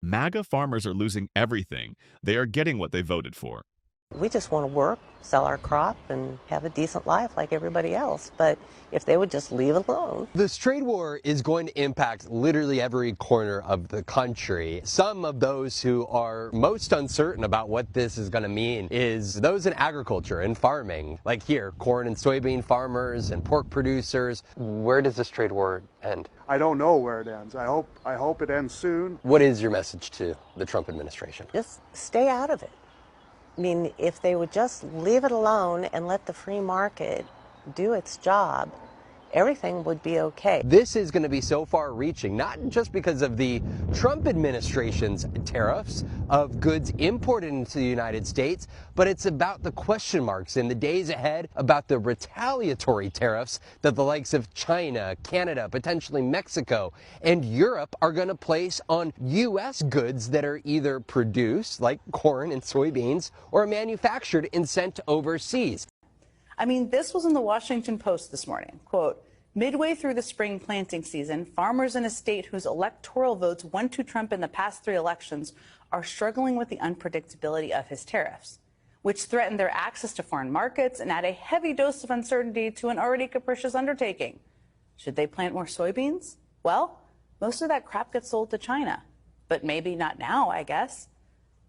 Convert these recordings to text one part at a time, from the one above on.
MAGA farmers are losing everything. They are getting what they voted for. We just want to work, sell our crop, and have a decent life like everybody else. But if they would just leave it alone. This trade war is going to impact literally every corner of the country. Some of those who are most uncertain about what this is going to mean is those in agriculture and farming. Like here, corn and soybean farmers and pork producers. Where does this trade war end? I don't know where it ends. I hope it ends soon. What is your message to the Trump administration? Just stay out of it. I mean, if they would just leave it alone and let the free market do its job, everything would be okay. This is going to be so far reaching, not just because of the Trump administration's tariffs of goods imported into the United States, but it's about the question marks in the days ahead about the retaliatory tariffs that the likes of China, Canada, potentially Mexico, and Europe are going to place on U.S. goods that are either produced, like corn and soybeans, or manufactured and sent overseas. I mean, this was in the Washington Post this morning. Quote, midway through the spring planting season, farmers in a state whose electoral votes went to Trump in the past 3 elections are struggling with the unpredictability of his tariffs, which threaten their access to foreign markets and add a heavy dose of uncertainty to an already capricious undertaking. Should they plant more soybeans? Well, most of that crop gets sold to China, but maybe not now, I guess.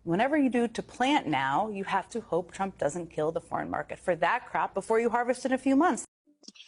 Whenever you do to plant now, you have to hope Trump doesn't kill the foreign market for that crop before you harvest in a few months.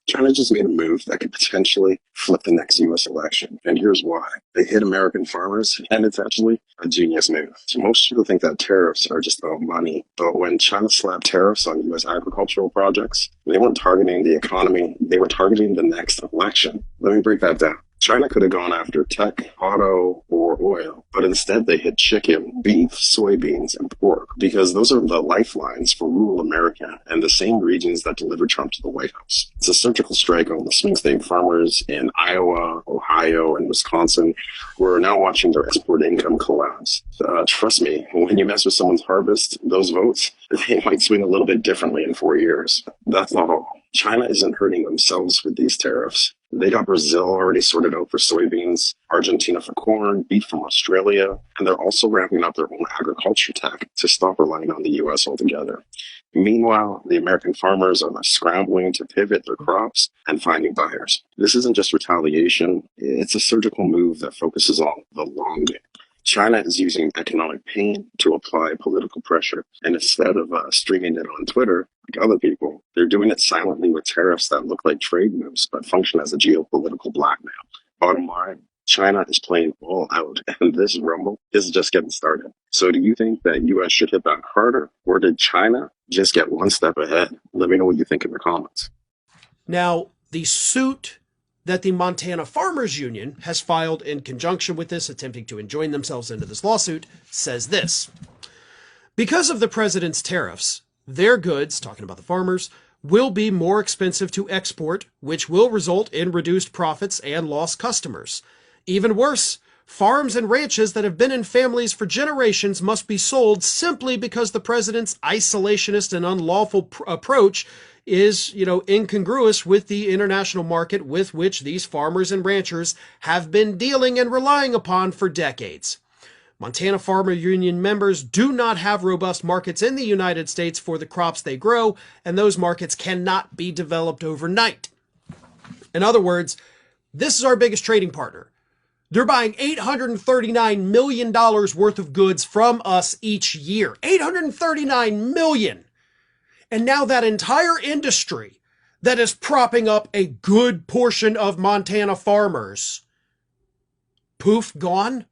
China just made a move that could potentially flip the next U.S. election. And here's why. They hit American farmers, and it's actually a genius move. So most people think that tariffs are just about money. But when China slapped tariffs on U.S. agricultural projects, they weren't targeting the economy. They were targeting the next election. Let me break that down. China could have gone after tech, auto, or oil, but instead they hit chicken, beef, soybeans, and pork, because those are the lifelines for rural America and the same regions that delivered Trump to the White House. It's a surgical strike on the swing state farmers in Iowa, Ohio, and Wisconsin, who are now watching their export income collapse. Trust me, when you mess with someone's harvest, those votes, they might swing a little bit differently in 4 years. That's not all. China isn't hurting themselves with these tariffs. They got Brazil already sorted out for soybeans, Argentina for corn, beef from Australia, and they're also ramping up their own agriculture tech to stop relying on the U.S. altogether. Meanwhile, the American farmers are scrambling to pivot their crops and finding buyers. This isn't just retaliation, it's a surgical move that focuses on the long game. China is using economic pain to apply political pressure, and instead of streaming it on Twitter, like other people, they're doing it silently with tariffs that look like trade moves but function as a geopolitical blackmail. Bottom line, China is playing all out, and this rumble is just getting started. So do you think that U.S. should hit back harder, or did China just get one step ahead? Let me know what you think in the comments. Now, the suit that the Montana Farmers Union has filed in conjunction with this, attempting to enjoin themselves into this lawsuit, says this. Because of the president's tariffs, their goods, talking about the farmers, will be more expensive to export, which will result in reduced profits and lost customers. Even worse, farms and ranches that have been in families for generations must be sold simply because the president's isolationist and unlawful approach is, incongruous with the international market with which these farmers and ranchers have been dealing and relying upon for decades. Montana Farmer Union members do not have robust markets in the United States for the crops they grow, and those markets cannot be developed overnight. In other words, this is our biggest trading partner. They're buying $839 million worth of goods from us each year. $839 million. And now that entire industry that is propping up a good portion of Montana farmers, poof, gone?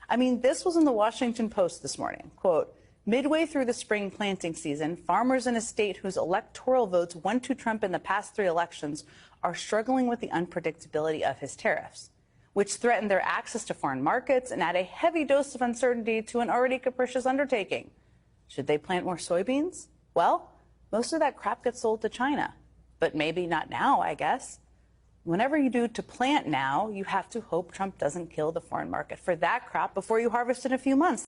I mean, this was in the Washington Post this morning. Quote, midway through the spring planting season, farmers in a state whose electoral votes went to Trump in the past 3 elections are struggling with the unpredictability of his tariffs, which threaten their access to foreign markets and add a heavy dose of uncertainty to an already capricious undertaking. Should they plant more soybeans? Well, most of that crop gets sold to China, but maybe not now, I guess. Whenever you do to plant now, you have to hope Trump doesn't kill the foreign market for that crop before you harvest in a few months.